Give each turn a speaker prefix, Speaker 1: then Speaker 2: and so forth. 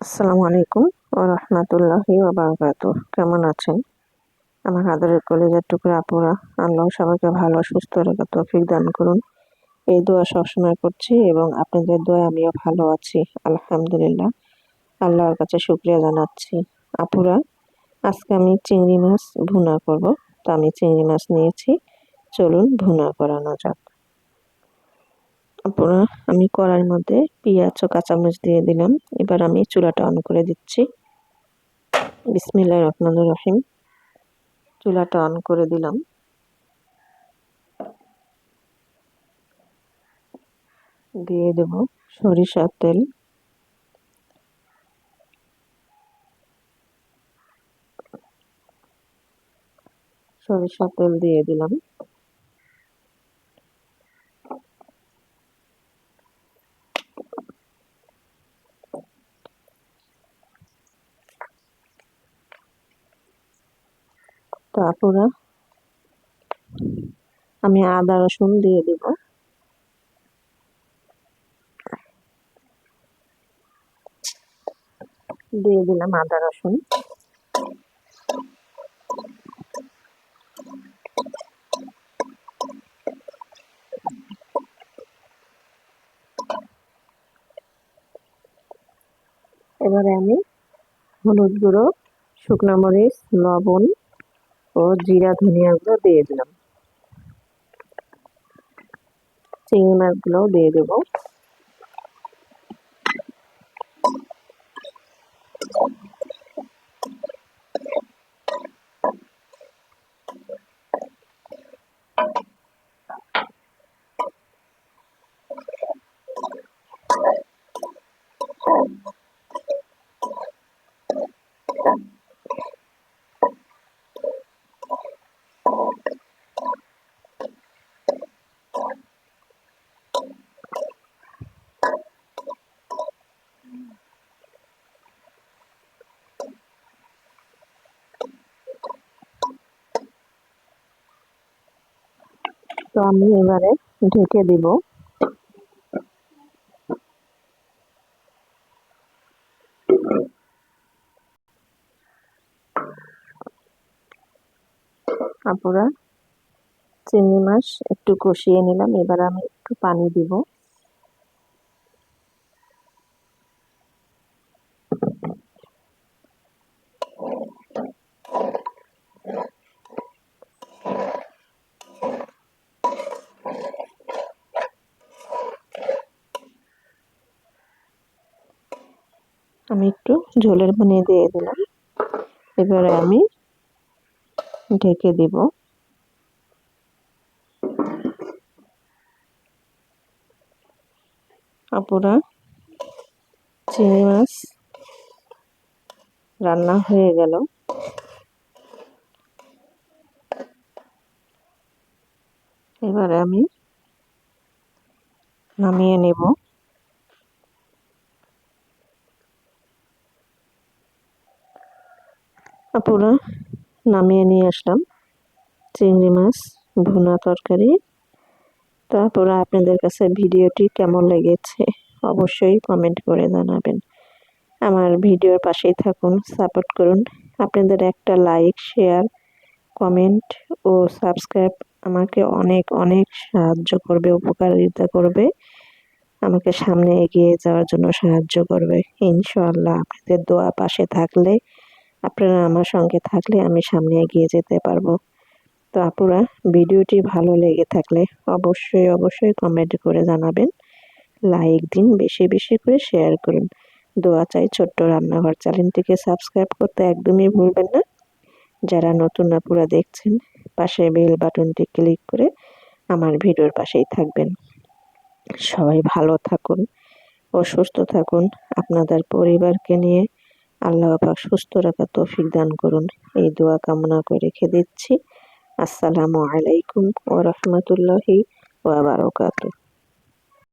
Speaker 1: আসসালামু আলাইকুম ওয়া রাহমাতুল্লাহি ওয়া বারাকাতুহু। কেমন আছেন আমার আদরের কলিজার টুকরা আপুরা? আল্লাহ সবাইকে ভালো সুস্থ রেখে তৌফিক দান করুন, এই দোয়া সবসময় করছি এবং আপনাদের দোয়ায় আমিও ভালো আছি আলহামদুলিল্লাহ। আল্লাহর কাছে শুকরিয়া জানাচ্ছি। আপুরা, আজকে আমি চিংড়ি মাছ ভুনা করব। তো আমি চিংড়ি মাছ নিয়েছি, চলুন ভুনা করানো যাক। আপুরা, আমি কড়াইয়ের মধ্যে পেঁয়াজ ও কাঁচামরিচ দিয়ে দিলাম। এবার আমি চুলাটা অন করে দিচ্ছি। বিসমিল্লাহির রহমানির রহিম। চুলাটা অন করে দিলাম। দিয়ে দেব সরিষার তেল। সরিষার তেল দিয়ে দিলাম। তারপরে আমি আদা রসুন দিয়ে দেব। দিয়ে দিলাম আদা রসুন। এবারে আমি হলুদ গুঁড়ো, শুকনো মরিচ, লবণ ও জিরা ধনিয়া গুঁড়ো দিয়ে দিলাম। চিংড়ি মাছগুলোও দিয়ে দেব। তো আমি এবারে ঢেকে দিব। আপুরা, চিংড়ি মাছ একটু কষিয়ে নিলাম। এবার আমি একটু পানি দিব। আমি একটু ঝোলের পানি দিয়ে দিলাম। এবারে আমি ঢেকে দিব। আপুরা, চিংড়ি মাছ রান্না হয়ে গেল। এবারে আমি নামিয়ে নেব। আপুরা, নামিয়ে নিয়ে আসলাম চিংড়ি মাছ ভুনা তরকারি। তারপরে আপনাদের কাছে ভিডিওটি কেমন লেগেছে অবশ্যই কমেন্ট করে জানাবেন। আমার ভিডিওর পাশেই থাকুন, সাপোর্ট করুন। আপনাদের একটা লাইক, শেয়ার, কমেন্ট ও সাবস্ক্রাইব আমাকে অনেক অনেক সাহায্য করবে, উপকারিতা করবে, আমাকে সামনে এগিয়ে যাওয়ার জন্য সাহায্য করবে ইনশাআল্লাহ। আপনাদের দোয়া পাশে থাকলে, আপনারা আমার সঙ্গে থাকলে আমি সামনে এগিয়ে যেতে পারবো। তো আপুরা, ভিডিওটি ভালো লেগে থাকলে অবশ্যই অবশ্যই কমেন্ট করে জানাবেন, লাইক দিন, বেশি বেশি করে শেয়ার করুন। দোয়া চাই। ছোট্ট রান্নাঘর চ্যানেলটিকে সাবস্ক্রাইব করতে একদমই ভুলবেন না। যারা নতুন আপুরা দেখছেন, পাশে বেল বাটনটি ক্লিক করে আমার ভিডিওর পাশেই থাকবেন। সবাই ভালো থাকুন ও সুস্থ থাকুন। আপনাদের পরিবারকে নিয়ে আল্লাহ পাক সুস্থ রাখার তৌফিক দান করুন, এই দোয়া কামনা করে রেখে দিচ্ছি। আসসালামু আলাইকুম ওয়া রাহমাতুল্লাহি ওয়া বারাকাতুহু।